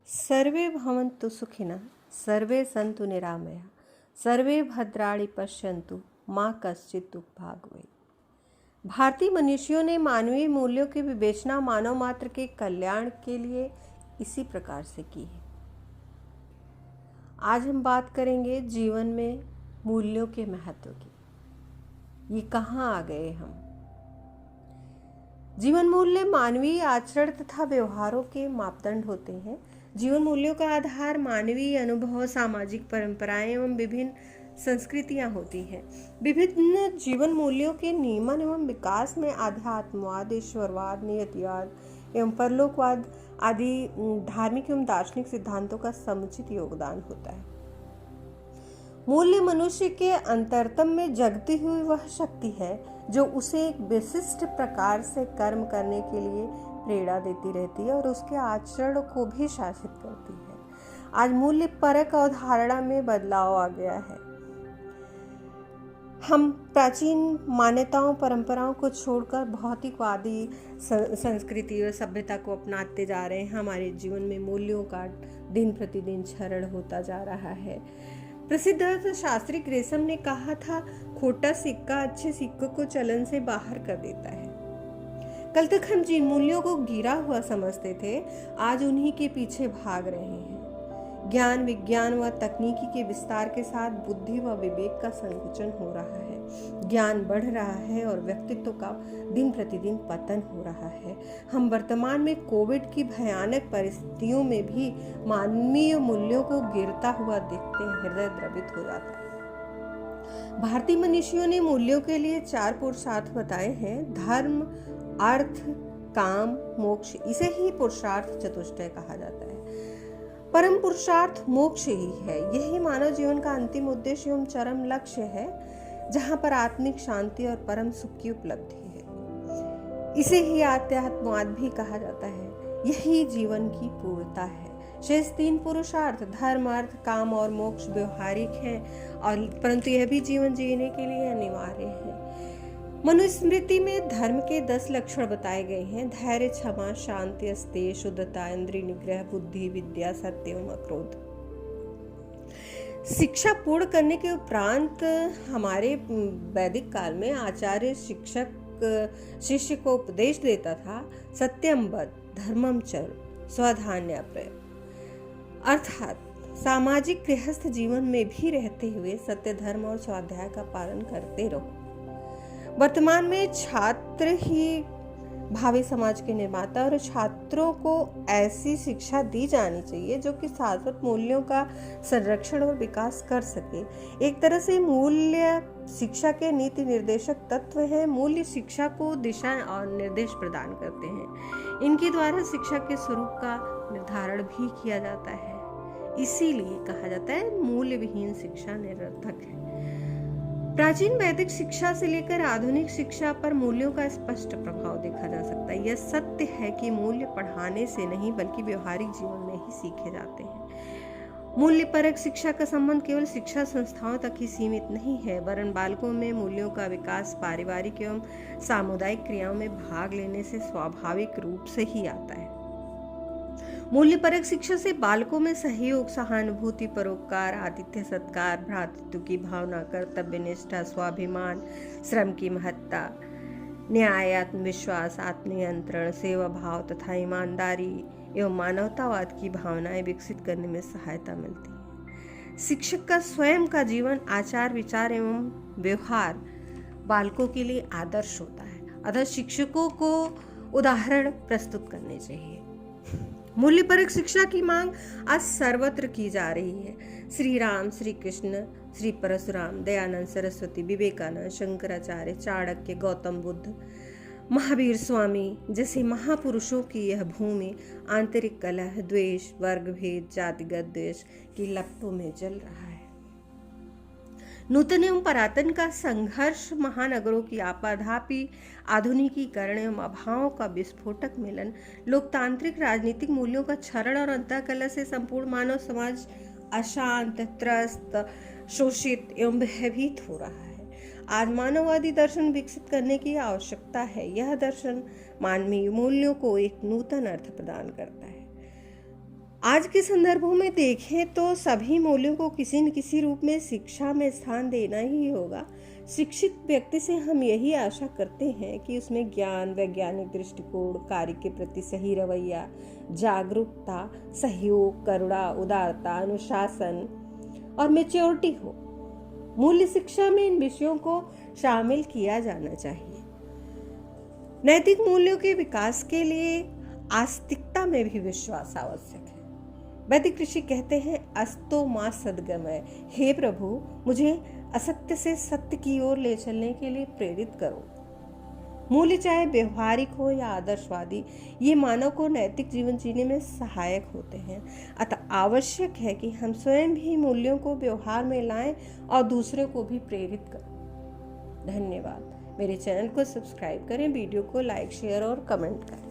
सर्वे भवन्तु सुखिनः, सर्वे सन्तु निरामया, सर्वे भद्राणि पश्यन्तु, माँ कश्चित् दुःखभाग् भवेत्। भारतीय मनीषियों ने मानवीय मूल्यों की विवेचना मानव मात्र के कल्याण के लिए इसी प्रकार से की है। आज हम बात करेंगे जीवन में मूल्यों के महत्व की। ये कहाँ आ गए हम? जीवन मूल्य मानवीय आचरण तथा व्यवहारों के मापदंड होते हैं। जीवन मूल्यों का आधार मानवीय अनुभव, सामाजिक परंपराएं एवं विभिन्न संस्कृतियां होती हैं। विभिन्न जीवन मूल्यों के नियमन एवं विकास में आध्यात्मवाद, ईश्वरवाद, नियतिवाद एवं परलोकवाद आदि धार्मिक एवं दार्शनिक सिद्धांतों का समुचित योगदान होता है। मूल्य मनुष्य के अंतरतम में जगती हुई वह शक्ति है जो उसे एक विशिष्ट प्रकार से कर्म करने के लिए प्रेरणा देती रहती है और उसके आचरण को भी शासित करती है। आज मूल्य परक अवधारणा में बदलाव आ गया है। हम प्राचीन मान्यताओं, परंपराओं को छोड़कर भौतिकवादी संस्कृति और सभ्यता को अपनाते जा रहे हैं। हमारे जीवन में मूल्यों का दिन प्रतिदिन क्षरण होता जा रहा है। प्रसिद्ध अर्थशास्त्री ग्रेसम ने कहा था, खोटा सिक्का अच्छे सिक्कों को चलन से बाहर कर देता है। कल तक हम जिन मूल्यों को गिरा हुआ समझते थे, आज उन्हीं के पीछे भाग रहे हैं। ज्ञान, विज्ञान व तकनीकी के विस्तार के साथ बुद्धि व विवेक का संकुचन हो रहा है। ज्ञान बढ़ रहा है और व्यक्तित्व का दिन प्रतिदिन पतन हो रहा है। हम वर्तमान में कोविड की भयानक परिस्थितियों में भी मानवीय मूल्यों को गिरता हुआ देखते हृदय द्रवित हो जाता है। भारतीय मनीषियों ने मूल्यों के लिए 4 पुरुषार्थ बताए हैं: धर्म, अर्थ, काम, मोक्ष। इसे ही पुरुषार्थ चतुष्टय कहा जाता है। परम पुरुषार्थ मोक्ष ही है। यही मानव जीवन का अंतिम उद्देश्य एवं चरम लक्ष्य है, जहाँ पर आत्मिक शांति और परम सुख की उपलब्धि है। इसे ही आध्यात्मवाद भी कहा जाता है। यही जीवन की पूर्णता है। शेष 3 पुरुषार्थ धर्म, अर्थ, काम और मोक्ष व्यवहारिक हैं, और परंतु यह भी जीवन जीने के लिए अनिवार्य है। मनुस्मृति में धर्म के 10 लक्षण बताए गए हैं: धैर्य, क्षमा, शांति, अस्तेय, शुद्धता, इंद्रिय निग्रह, बुद्धि, विद्या, सत्य एवं अक्रोध। शिक्षा पूर्ण करने के उपरांत हमारे वैदिक काल में आचार्य शिक्षक शिष्य को उपदेश देता था, सत्यम वद, धर्मम चर, स्वधान्य प्रय। अर्थात सामाजिक गृहस्थ जीवन में भी रहते हुए सत्य, धर्म और स्वाध्याय का पालन करते रहो। वर्तमान में छात्र ही भावी समाज के निर्माता, और छात्रों को ऐसी शिक्षा दी जानी चाहिए जो कि शाश्वत मूल्यों का संरक्षण और विकास कर सके। एक तरह से मूल्य शिक्षा के नीति निर्देशक तत्व हैं। मूल्य शिक्षा को दिशा और निर्देश प्रदान करते हैं। इनके द्वारा शिक्षा के स्वरूप का निर्धारण भी किया जाता है। इसीलिए कहा जाता है, मूल्य विहीन शिक्षा निरर्थक है। प्राचीन वैदिक शिक्षा से लेकर आधुनिक शिक्षा पर मूल्यों का स्पष्ट प्रभाव देखा जा सकता है। यह सत्य है कि मूल्य पढ़ाने से नहीं बल्कि व्यवहारिक जीवन में ही सीखे जाते हैं। मूल्य परक शिक्षा का संबंध केवल शिक्षा संस्थाओं तक ही सीमित नहीं है, वरन बालकों में मूल्यों का विकास पारिवारिक एवं सामुदायिक क्रियाओं में भाग लेने से स्वाभाविक रूप से ही आता है। मूल्य परक शिक्षा से बालकों में सहयोग, सहानुभूति, परोपकार, आतिथ्य सत्कार, भ्रातृत्व की भावना, कर्तव्य निष्ठा, स्वाभिमान, श्रम की महत्ता, न्याय, आत्मविश्वास, आत्मनियंत्रण, सेवा भाव तथा ईमानदारी एवं मानवतावाद की भावनाएं विकसित करने में सहायता मिलती है। शिक्षक का स्वयं का जीवन, आचार, विचार एवं व्यवहार बालकों के लिए आदर्श होता है। अतः शिक्षकों को उदाहरण प्रस्तुत करने चाहिए। मूल्य परक शिक्षा की मांग आज सर्वत्र की जा रही है। श्री राम, श्री कृष्ण, श्री परशुराम, दयानंद सरस्वती, विवेकानंद, शंकराचार्य, चाणक्य, गौतम बुद्ध, महावीर स्वामी जैसे महापुरुषों की यह भूमि आंतरिक कलह, द्वेष, वर्ग भेद, जातिगत द्वेष की लपटों में जल रहा है। नूतन एवं पुरातन का संघर्ष, महानगरों की आपाधापी, आधुनिकीकरण एवं अभावों का विस्फोटक मिलन, लोकतांत्रिक राजनीतिक मूल्यों का क्षरण और अंतःकलह से संपूर्ण मानव समाज अशांत, त्रस्त, शोषित एवं भयभीत हो रहा है। आज मानववादी दर्शन विकसित करने की आवश्यकता है। यह दर्शन मानवीय मूल्यों को एक नूतन अर्थ प्रदान करता है। आज के संदर्भों में देखें तो सभी मूल्यों को किसी न किसी रूप में शिक्षा में स्थान देना ही होगा। शिक्षित व्यक्ति से हम यही आशा करते हैं कि उसमें ज्ञान, वैज्ञानिक दृष्टिकोण, कार्य के प्रति सही रवैया, जागरूकता, सहयोग, करुणा, उदारता, अनुशासन और मैच्योरिटी हो। मूल्य शिक्षा में इन विषयों को शामिल किया जाना चाहिए। नैतिक मूल्यों के विकास के लिए आस्तिकता में भी विश्वास आवश्यक है। वैदिक ऋषि कहते हैं, अस्तो मा सद्गमय, हे प्रभु मुझे असत्य से सत्य की ओर ले चलने के लिए प्रेरित करो। मूल्य चाहे व्यवहारिक हो या आदर्शवादी, ये मानव को नैतिक जीवन जीने में सहायक होते हैं। अतः आवश्यक है कि हम स्वयं भी मूल्यों को व्यवहार में लाएं और दूसरों को भी प्रेरित करें। धन्यवाद। मेरे चैनल को सब्सक्राइब करें, वीडियो को लाइक, शेयर और कमेंट करें।